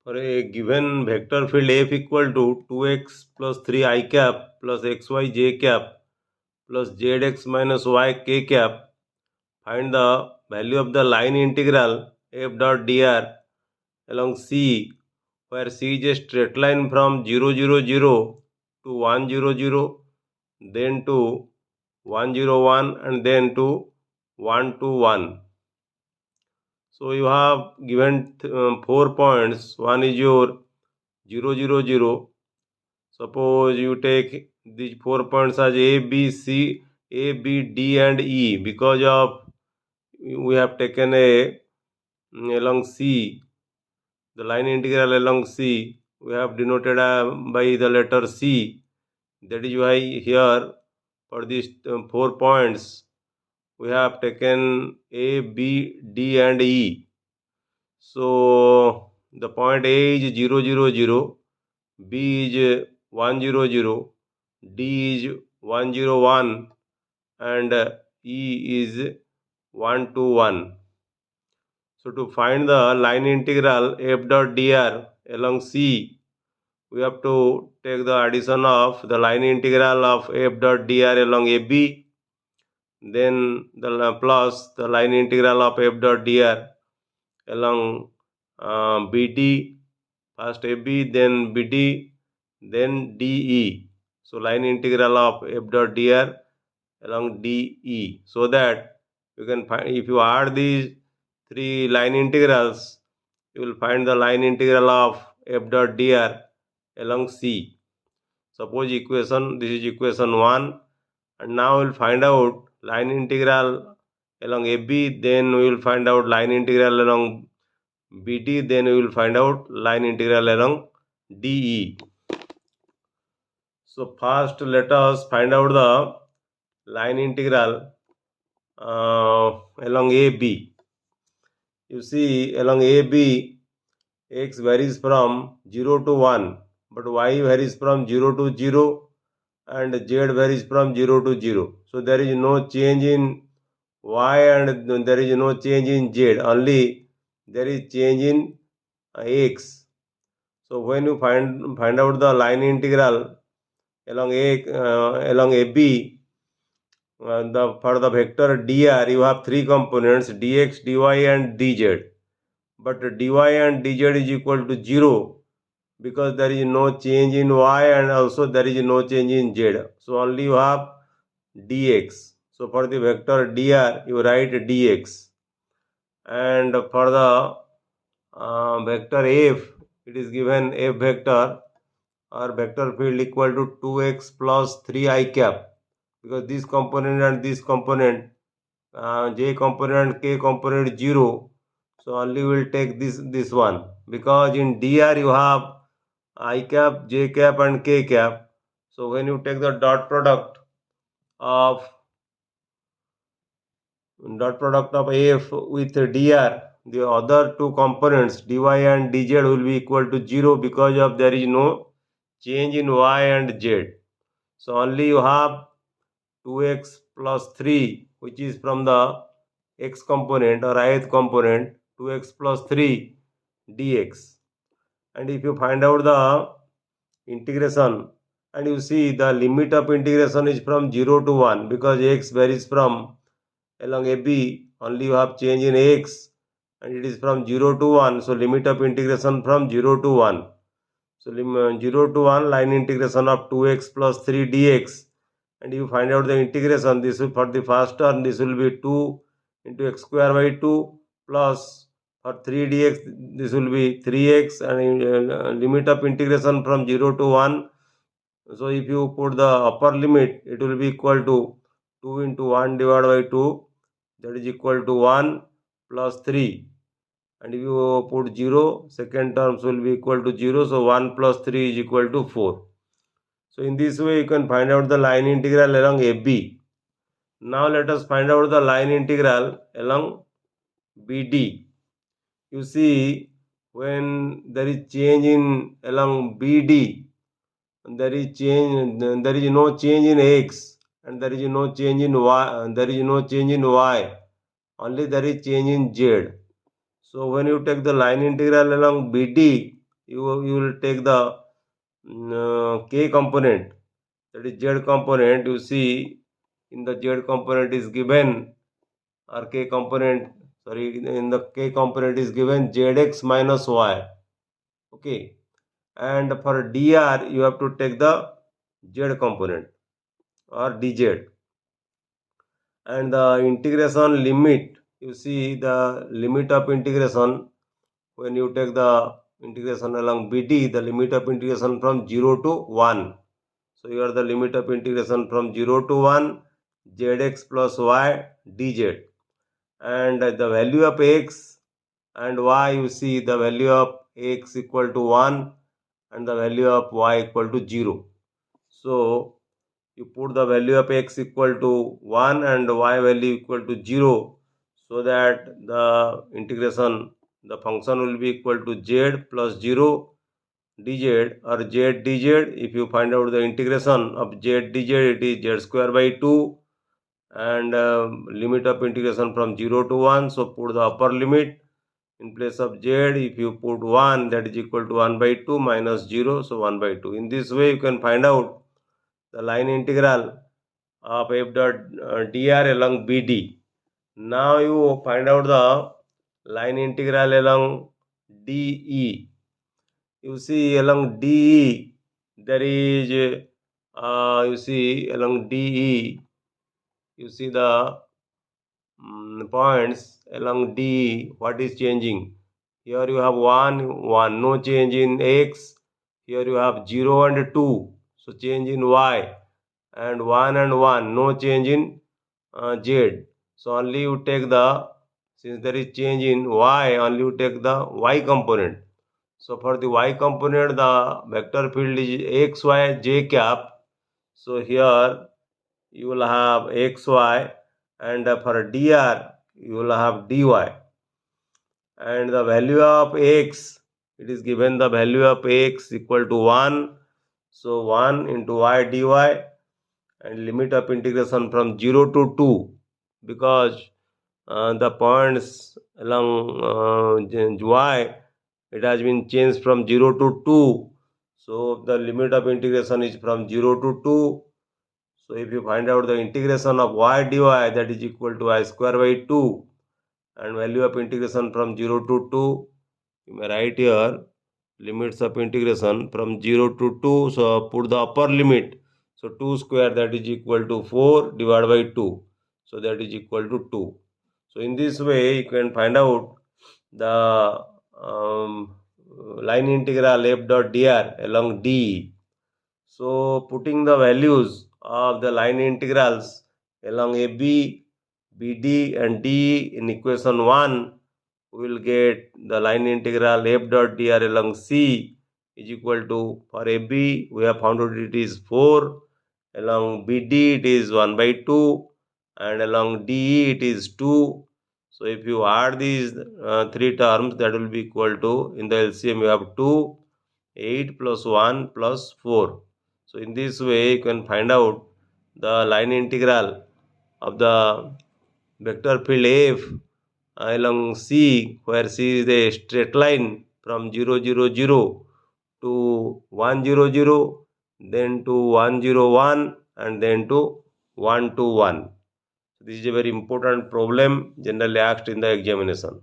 For a given vector field f equal to 2x plus 3 I cap plus xy j cap plus zx minus y k cap, find the value of the line integral f dot dr along C, where C is a straight line from 0 0 0 to 1 0 0, then to 1 0 1, and then to 1 2 1. So you have given 4 points. One is your 0 0 0. Suppose you take these 4 points as A, B, C, A, B, D and E. Because of we have taken a along C, the line integral along C, we have denoted by the letter C. That is why here for these 4 points we have taken A, B, D and E. So the point A is 0 0 0, B is 1 0 0, D is 1 0 1, and E is 1 2 1. So to find the line integral f dot dr along C, we have to take the addition of the line integral of f dot dr along AB, then the plus the line integral of f dot dr along BD, first AB, then BD, then DE. So line integral of f dot dr along DE, so that you can find, if you add these 3 line integrals, you will find the line integral of f dot dr along C. Suppose this is equation 1, and now we will find out line integral along AB, then we will find out line integral along BD, then we will find out line integral along DE. So first let us find out the line integral along AB. You see, along AB, x varies from 0 to 1, but y varies from 0 to 0, and z varies from 0 to 0. So there is no change in y and there is no change in z, only there is change in x. So when you find out the line integral along AB, for the vector dr, you have 3 components, dx, dy and dz. But dy and dz is equal to 0 because there is no change in y and also there is no change in z. So only you have dx. So for the vector dr, you write dx. And for the vector f, it is given f vector or vector field equal to 2x plus 3 I cap, because this component and this component, j component, k component 0, so only we will take this one, because in dr you have I cap, j cap and k cap. So when you take the dot product of f with dr, the other two components dy and dz will be equal to 0 because of there is no change in y and z. So only you have 2x plus 3, which is from the x component or ith component, 2x plus 3 dx. And if you find out the integration, and you see the limit of integration is from 0 to 1, because x varies from along AB, only you have change in x, and it is from 0 to 1, so limit of integration from 0 to 1. So 0 to 1 line integration of 2x plus 3 dx, and you find out the integration. This will, for the first term, this will be 2 into x square by 2 plus for 3 dx this will be 3x, and limit of integration from 0 to 1. So if you put the upper limit, it will be equal to 2 into 1 divided by 2, that is equal to 1 plus 3. And if you put 0, second terms will be equal to 0, so 1 plus 3 is equal to 4. So in this way you can find out the line integral along AB. Now let us find out the line integral along BD. You see, when there is change in along BD, there is no change in x, and there is no change in y, only there is change in z. So when you take the line integral along BD, you will take the k component, that is z component. You see in the z component is given, or k component, sorry, in the k component is given zx minus y. Okay, and for dr you have to take the z component or dz. And the integration limit, you see the limit of integration, when you take the integration along BD, the limit of integration from 0 to 1. So here the limit of integration from 0 to 1, zx plus y dz. And the value of x and y, you see the value of x equal to 1 and the value of y equal to 0. So you put the value of x equal to 1 and y value equal to 0, so that the integration, the function will be equal to z plus 0 dz or z dz. If you find out the integration of z dz, it is z square by 2, and limit of integration from 0 to 1. So put the upper limit in place of z. If you put 1, that is equal to 1 by 2 minus 0, so 1 by 2. In this way you can find out the line integral of f dot dr along BD. Now you find out the line integral along DE. You see along DE there is you see along DE, you see the points along DE. What is changing? Here you have 1, no change in x. Here you have 0 and 2, so change in y. And 1 and 1, no change in z. So only you take the, since there is change in y, only you take the y component. So for the y component, the vector field is x, y, j cap. So here you will have x, y, and for dr you will have dy. And the value of x, it is given the value of x equal to 1. So 1 into y dy, and limit of integration from 0 to 2, because the points along y, it has been changed from 0 to 2. So the limit of integration is from 0 to 2. So if you find out the integration of y dy, that is equal to I square by 2, and value of integration from 0 to 2, you may write here limits of integration from 0 to 2. So put the upper limit. So 2 square, that is equal to 4 divided by 2. So that is equal to 2. So in this way you can find out the line integral f dot dr along D. So putting the values of the line integrals along AB, BD and DE in equation 1, we will get the line integral f dot dr along C is equal to, for AB we have found out it is 4, along BD it is 1 by 2, and along DE it is 2. So if you add these three terms, that will be equal to, in the LCM you have 2, 8 plus 1 plus 4. So in this way you can find out the line integral of the vector field F along C, where C is a straight line from 0 0 0 to 1 0 0, then to 1 0 1, and then to 1 2 1. This is a very important problem generally asked in the examination.